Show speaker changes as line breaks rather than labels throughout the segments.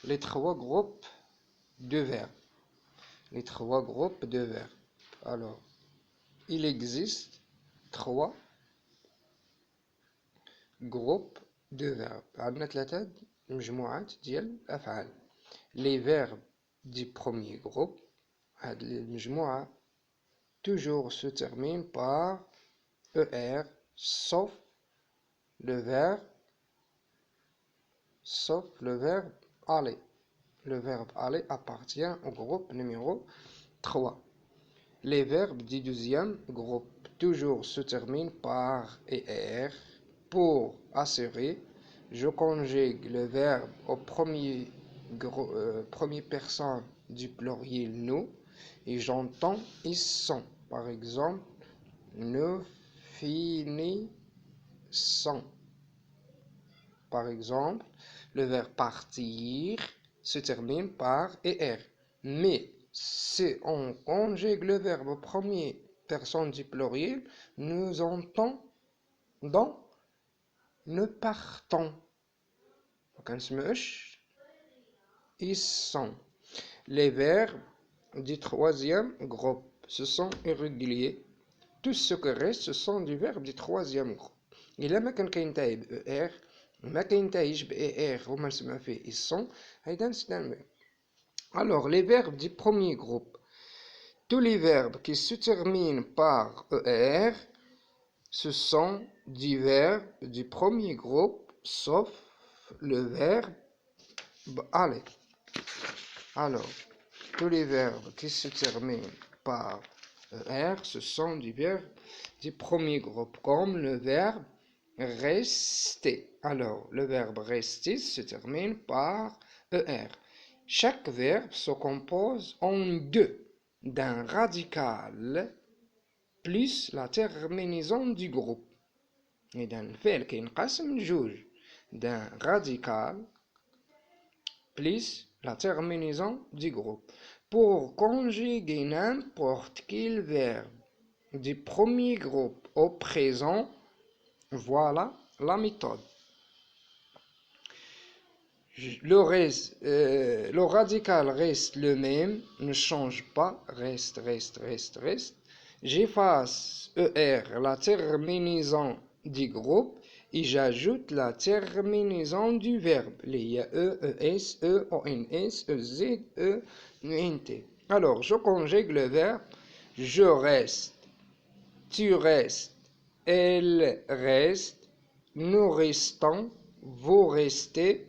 les trois groupes de verbes. Les trois groupes de verbes. Alors, il existe trois groupes de verbes. عندنا ثلاثة مجموعات ديال الأفعال. Les verbes du premier groupe, هاد المجموعة toujours se termine par ER, sauf le verbe aller. Le verbe aller appartient au groupe numéro 3. Les verbes du deuxième groupe toujours se terminent par ER. Pour assurer, je conjugue le verbe au première personne du pluriel nous et j'entends ils sont. Par exemple, nous finissons. Par exemple, le verbe partir se termine par ER. Mais si on conjugue le verbe au première personne du pluriel, nous entendons dans nous partons. Ils sont. Les verbes du troisième groupe, ce sont irréguliers. Tout ce qui reste, ce sont des verbes du troisième groupe. إلا ما كان كينتهي ب ER ما كينتهيش ب ER هما نسمع فيه ils sont هيدا نستعمل. Alors les verbes du premier groupe, tous les verbes qui se terminent par ER, ce sont des verbes du premier groupe, sauf le verbe aller. Alors, tous les verbes qui se terminent par ER, ce sont des verbes du premier groupe, comme le verbe rester. Alors, le verbe rester se termine par ER. Chaque verbe se compose en deux, d'un radical plus la terminaison du groupe. إذا الفعل كينقسم لجوج d'un radical plus la terminaison du groupe. Pour conjuguer n'importe quel verbe du premier groupe au présent, voilà la méthode. Le radical reste le même, ne change pas, reste. J'efface ER, la terminaison du groupe, et j'ajoute la terminaison du verbe. Il y a E, ES, E, ONS, EZ, E, NT. Alors, je conjugue le verbe je reste, tu restes, elle reste, nous restons, vous restez,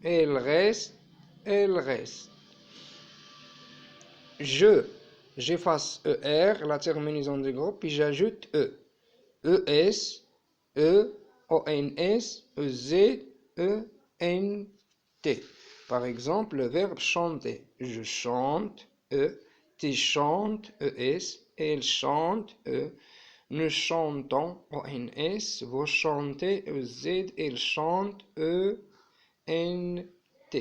elle reste. J'efface ER, la terminaison du groupe, puis j'ajoute E. ES, E, ONS, EZ, ENT. Par exemple, le verbe chanter. Je chante, E. Tu chantes, ES. Elle chante, E. Nous chantons, ONS. Vous chantez, EZ. Elle chante, ENT.